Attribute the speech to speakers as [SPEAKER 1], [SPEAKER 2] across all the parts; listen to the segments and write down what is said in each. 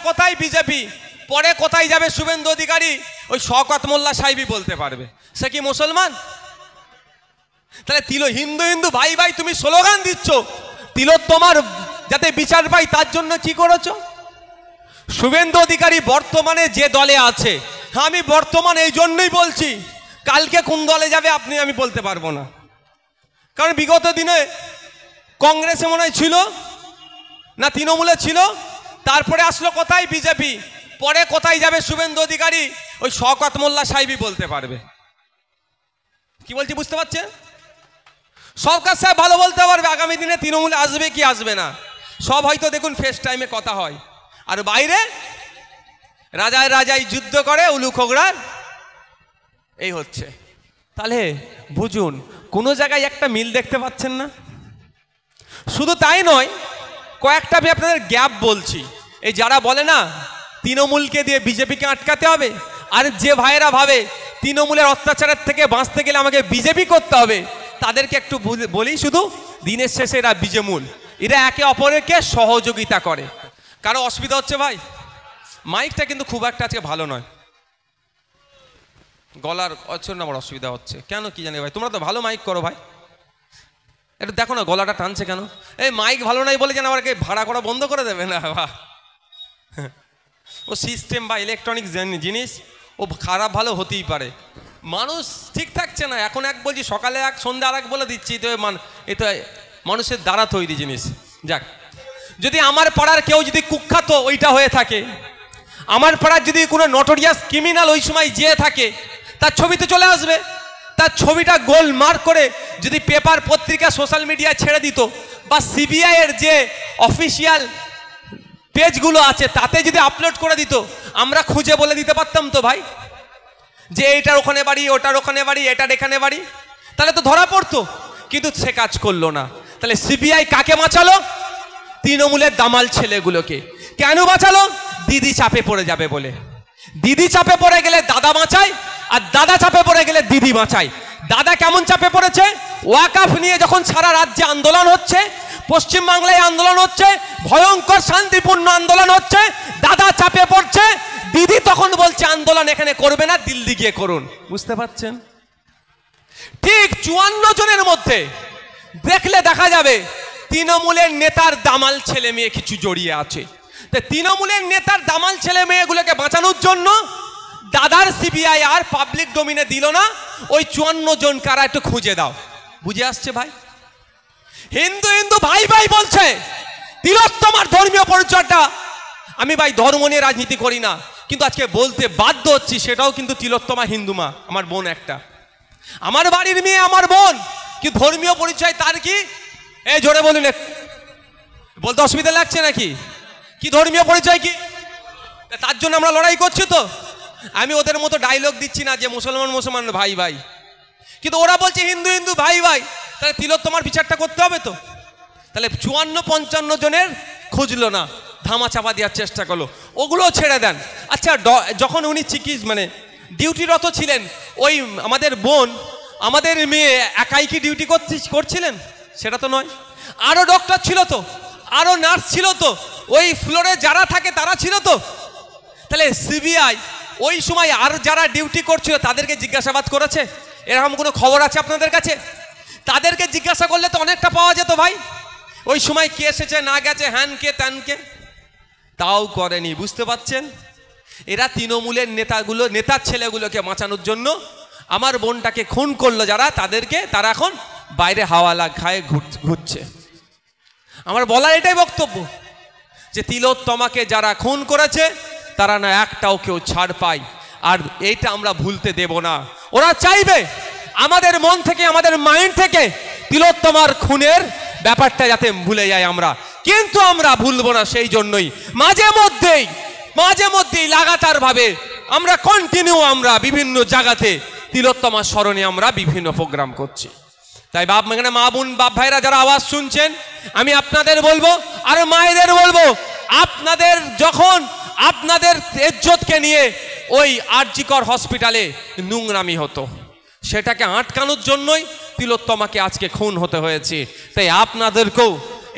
[SPEAKER 1] কোথায় বিজেপি, পরে কোথায় যাবে শুভেন্দু অধিকারী, ওই শওকত মোল্লা সাহেবই বলতে পারবে। সে কি মুসলমান? তাহলে হিন্দু হিন্দু ভাই ভাই তুমি স্লোগান দিচ্ছ, তিলোত্তমার যাতে বিচার পাই তার জন্য কি করেছো? শুভেন্দু অধিকারী বর্তমানে যে দলে আছে, আমি বর্তমানে এই জন্যই বলছি, কালকে কোন দলে যাবে আমি বলতে পারবো না। কারণ বিগত দিনে কংগ্রেসে মনে হয় ছিল না, তৃণমূলে ছিল, তারপরে আসলো কোথায় বিজেপি, পরে কোথায় যাবে শুভেন্দু অধিকারী, ওই শওকত মোল্লা সাহেবই বলতে পারবে। কি বলছি বুঝতে পারছেন? সরকার সাহেব ভালো বলতে পারবে আগামী দিনে তৃণমূলে আসবে কি আসবে না, সব হয়তো দেখুন ফেস টাইমে কথা হয়, আর বাইরে রাজায় রাজাই যুদ্ধ করে উলু খোগড়ার এই হচ্ছে। তাহলে বুঝুন কোনো জায়গায় একটা মিল দেখতে পাচ্ছেন না। শুধু তাই নয়, কয়েকটা আমি আপনাদের গ্যাপ বলছি। এই যারা বলে না তৃণমূলকে দিয়ে বিজেপিকে আটকাতে হবে, আর যে ভাইয়েরা ভাবে তৃণমূলের অত্যাচারের থেকে বাঁচতে গেলে আমাকে বিজেপি করতে হবে, তাদেরকে একটু বলি, শুধু দিনের শেষে এরা বিজেমূল, এরা একে অপরকে সহযোগিতা করে। কারো অসুবিধা হচ্ছে ভাই? মাইকটা কিন্তু খুব একটা আজকে ভালো নয়, গলার জন্য আমার অসুবিধা হচ্ছে কেন কি জানি ভাই। তোমরা তো ভালো মাইক করো ভাই, একটু দেখো না গলাটা টানছে কেন? এই মাইক ভালো নাই বলে যেন আমাকে ভাড়া করা বন্ধ করে দেবে না বাহ। ও সিস্টেম বা ইলেকট্রনিক জিনিস, ও খারাপ ভালো হতেই পারে। মানুষ ঠিক থাকছে না, এখন এক বলছি সকালে এক সন্ধ্যা আর এক বলে দিচ্ছি, তো এ তো মানুষের দ্বারা তৈরি জিনিস। যাক, যদি আমার পাড়ার কেউ যদি কুখ্যাত ওইটা হয়ে থাকে, আমার পাড়ার যদি কোনো নটোরিয়াস ক্রিমিনাল ওই সময় যেয়ে থাকে, তার ছবি তো চলে আসবে। তার ছবিটা গোল মার্ক করে যদি পেপার পত্রিকা সোশ্যাল মিডিয়ায় ছেড়ে দিত, বা সিবিআই এর যে অফিসিয়াল পেজগুলো আছে তাতে যদি আপলোড করে দিত, আমরা খুঁজে বলে দিতে পারতাম তো ভাই, যে এটার ওখানে বাড়ি, ওটার ওখানে বাড়ি, এটার এখানে বাড়ি, তাহলে তো ধরা পড়তো। কিন্তু সে কাজ করলো না। তাহলে সিবিআই কাকে বাঁচালো? তৃণমূলের দামাল ছেলেগুলোকে। কেন বাঁচালো? দিদি চাপে পড়ে যাবে বলে। দিদি চাপে পড়ে গেলে দাদা বাঁচায়, আর দাদা চাপে পড়ে গেলে দিদি বাঁচায়। দাদা কেমন চাপে পড়েছে? ওয়াকফ নিয়ে যখন সারা রাজ্যে আন্দোলন হচ্ছে, পশ্চিমবাংলায় আন্দোলন হচ্ছে, ভয়ঙ্কর শান্তিপূর্ণ আন্দোলন হচ্ছে, দাদা চাপে পড়ছে, দিদি তখন বলছে আন্দোলন এখানে করবে না, দিল্লি গিয়ে করুন। বুঝতে পারছেন? ঠিক 54 জনের মধ্যে দেখলে দেখা যাবে তৃণমূলের নেতার দামাল ছেলে মেয়ে কিছু জড়িয়ে আছে। তৃণমূলের নেতার দামাল ছেলে মেয়েগুলোকে বাঁচানোর জন্য দাদার সিবিআই আর পাবলিক ডোমিনে দিল না, ওই 54 জন কারা একটু খুঁজে দাও। বুঝে আসছে ভাই? হিন্দু হিন্দু ভাই ভাই বলছে, তিলোত্তমার ধর্মীয় পরিচয়টা, আমি ভাই ধর্ম নিয়ে রাজনীতি করি না, কিন্তু আজকে বলতে বাধ্য হচ্ছি, সেটাও কিন্তু তিলোত্তমা হিন্দু মা, আমার বোন একটা, আমার বাড়ির মেয়ে, আমার বোন, কি ধর্মীয় পরিচয় তার কি? এই জোরে বলুন, বলতে অসুবিধা লাগছে নাকি? কি ধর্মীয় পরিচয় কি? তার জন্য আমরা লড়াই করছি তো। আমি ওদের মতো ডায়লগ দিচ্ছি না যে মুসলমান মুসলমান ভাই ভাই, কিন্তু ওরা বলছে হিন্দু হিন্দু ভাই ভাই, তাহলে তিলোত্তমার বিচারটা করতে হবে তো। তাহলে 54-55 জনের খুঁজলো না, ধামা চাপা দেওয়ার চেষ্টা করলো, ওগুলো ছেড়ে দেন। আচ্ছা, যখন উনি মানে ডিউটিরত ছিলেন, ওই আমাদের বোন, আমাদের মেয়ে একাই কি ডিউটি করছিলেন? সেটা তো নয়, আরো ডক্টর ছিল তো, আরো নার্স ছিল তো, ওই ফ্লোরে যারা থাকে তারা ছিল তো। তাহলে সিবিআই ওই সময় আর যারা ডিউটি করছিল তাদেরকে জিজ্ঞাসাবাদ করেছে? এরকম কোনো খবর আছে আপনাদের কাছে? তাদেরকে জিজ্ঞাসা করলে তো অনেকটা পাওয়া যেত ভাই, ওই সময় কে এসেছে না গেছে, হ্যান কে ত্যান কে, তাও করেনি। বুঝতে পারছেন? এরা তৃণমূলের নেতার ছেলেগুলোকে বাঁচানোর জন্য আমার বোনটাকে খুন করলো যারা, তারা এখন বাইরে হাওয়া খায় ঘুরছে। আমার বলার এটাই বক্তব্য যে তিলোত্তমাকে যারা খুন করেছে তারা না একটাও কেউ ছাড় পায়, আর এইটা আমরা ভুলতে দেব না। ওরা চাইবে আমাদের মন থেকে, আমাদের মাইন্ড থেকে তিলোত্তমার খুনের ব্যাপারটা যাতে ভুলে যাই আমরা, কিন্তু আমরা ভুলবো না। সেই জন্যই মাঝে মধ্যেই লাগাতার ভাবে আমরা আমরা বিভিন্ন জায়গাতে তিলোত্তমার স্মরণে আমরা বিভিন্ন প্রোগ্রাম করছি। তাই এখানে মা বোন বাপ ভাইরা যারা আওয়াজ শুনছেন, আমি আপনাদের বলবো আর মায়েদের বলবো, আপনাদের যখন আপনাদের ইজ্জতকে নিয়ে ওই আরজিকর হসপিটালে নোংরামি হতো, সেটাকে আটকানোর জন্যই তিলোত্তমাকে আজকে খুন হতে হয়েছে। তাই আপনাদেরকেও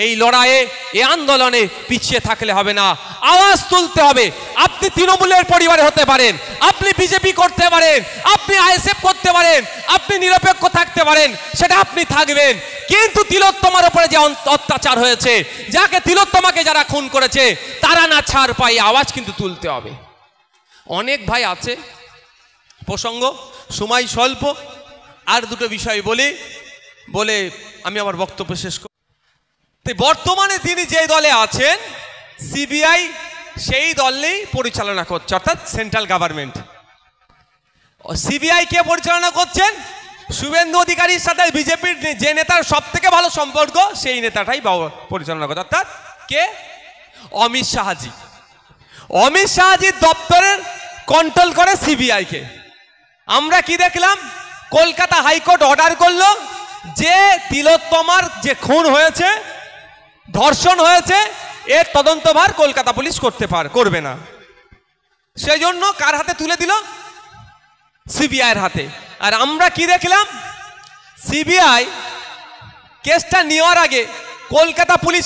[SPEAKER 1] এই লড়াইয়ে এই আন্দোলনে পিছিয়ে থাকলে হবে না, আওয়াজ তুলতে হবে। আপনি তৃণমূলের পরিবারে হতে পারেন, আপনি বিজেপি করতে পারেন, আপনি আইএসএফ করতে পারেন, আপনি নিরপেক্ষ থাকতে পারেন, সেটা আপনি থাকবেন। কিন্তু তিলোত্তমার উপরে যে অত্যাচার হয়েছে, যাকে তিলোত্তমাকে যারা খুন করেছে, তারা না ছাড় পাই, আওয়াজ কিন্তু তুলতে হবে। অনেক ভাই আছে, প্রসঙ্গ সময় স্বল্প, আর দুটো বিষয় বলে আমি আমার বক্তব্য শেষ করি। বর্তমানে তিনি যে দলে আছেন, সিবিআই সেই দলেই পরিচালনা করছে, অর্থাৎ সেন্ট্রাল গভর্নমেন্ট। সিবিআই কে পরিচালনা করছেন? শুভেন্দু অধিকারীর সাথে বিজেপির যে নেতার সব থেকে ভালো সম্পর্ক, সেই নেতাটাই পরিচালনা করছে, অর্থাৎ কে? অমিত শাহজি। অমিত শাহজির দপ্তরের কন্ট্রোল করে সিবিআই কে। আমরা কি দেখলাম? কলকাতা হাইকোর্ট অর্ডার করলো যে তিলোত্তমার যে খুন হয়েছে, ধর্ষণ হয়েছে, এর তদন্তভার কলকাতা পুলিশ করবে না। সেই জন্য কার হাতে তুলে দিল? সিবিআই এর হাতে। আর আমরা কি দেখলাম? সিবিআই কেসটা নেওয়ার আগে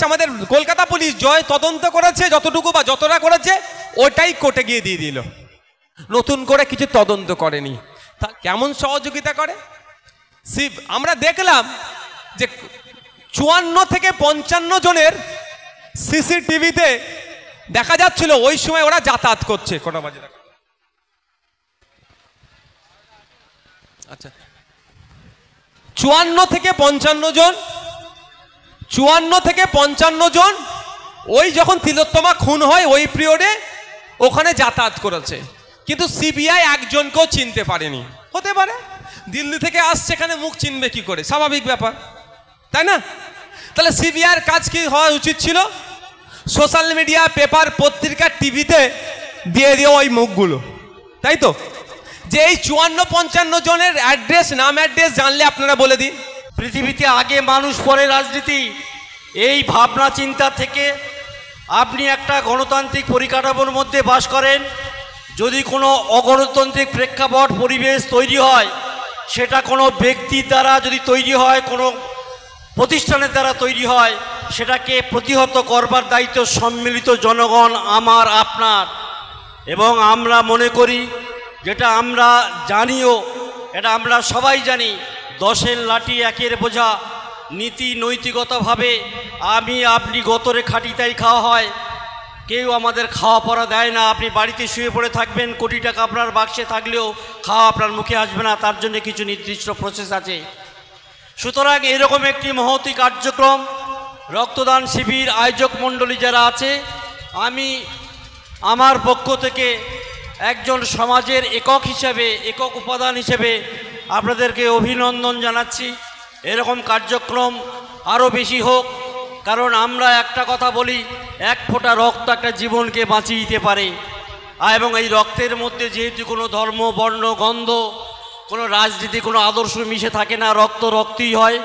[SPEAKER 1] আমাদের কলকাতা পুলিশ জয় তদন্ত করেছে, যতটুকু বা যতটা করেছে ওটাই কোর্টে গিয়ে দিয়ে দিল, নতুন করে কিছু তদন্ত করেনি। তা কেমন সহযোগিতা করে? আমরা দেখলাম যে 54 থেকে 55 জনের সিসিটিভিতে দেখা যাচ্ছিল ওই সময় ওরা যাতায়াত করছে। কটা বাজে? আচ্ছা, 54 থেকে 55 জন ওই যখন তিলোত্তমা খুন হয় ওই পিরিয়ডে ওখানে যাতায়াত করেছে, কিন্তু সিবিআই একজনকেও চিনতে পারেনি। হতে পারে দিল্লি থেকে আসছে, এখানে মুখ চিনবে কি করে? স্বাভাবিক ব্যাপার, তাই না? তাহলে সিবিআইয়ের কাজ কি হওয়া উচিত ছিল? সোশ্যাল মিডিয়া, পেপার, পত্রিকা, টিভিতে দিয়ে ওই মুখগুলো, তাই তো? যে এই 54-55 জনের অ্যাড্রেস, নাম অ্যাড্রেস জানলে আপনারা বলে দিন।
[SPEAKER 2] পৃথিবীতে আগে মানুষ পরে রাজনীতি, এই ভাবনা চিন্তা থেকে আপনি একটা গণতান্ত্রিক পরিকাঠামোর মধ্যে বাস করেন। যদি কোনো অগণতান্ত্রিক প্রেক্ষাপট পরিবেশ তৈরি হয়, সেটা কোনো ব্যক্তির দ্বারা যদি তৈরি হয়, কোনো প্রতিষ্ঠানের দ্বারা তৈরি হয়, সেটাকে প্রতিহত করবার দায়িত্ব সম্মিলিত জনগণ, আমার, আপনার। এবং আমরা মনে করি, যেটা আমরা জানিও, এটা আমরা সবাই জানি, 10-এর লাঠি 1-এর বোঝা। নীতি নৈতিকতাভাবে আমি আপনি গতরে খাটি তাই খাওয়া হয়, কেউ আমাদের খাওয়া পড়া দেয় না। আপনি বাড়িতে শুয়ে পড়ে থাকবেন, কোটি টাকা আপনার বাক্সে থাকলেও খাওয়া আপনার মুখে আসবে না, তার জন্য কিছু নির্দিষ্ট প্রসেস আছে। সুতরাং এরকম একটি মহতী কার্যক্রম, রক্তদান শিবির আয়োজক মণ্ডলী যারা আছে, আমি আমার পক্ষ থেকে একজন সমাজের একক হিসেবে, একক উপাদান হিসেবে আপনাদেরকে অভিনন্দন জানাচ্ছি। এরকম কার্যক্রম আরও বেশি হোক, কারণ আমরা একটা কথা বলি, এক ফোঁটা রক্ত একটা জীবনকে বাঁচিয়ে দিতে পারে। এবং এই রক্তের মধ্যে যেহেতু কোনো ধর্ম, বর্ণ, গন্ধ, কোনো রাজনীতি, কোনো আদর্শ মিশে থাকে না, রক্ত রক্তই হয়।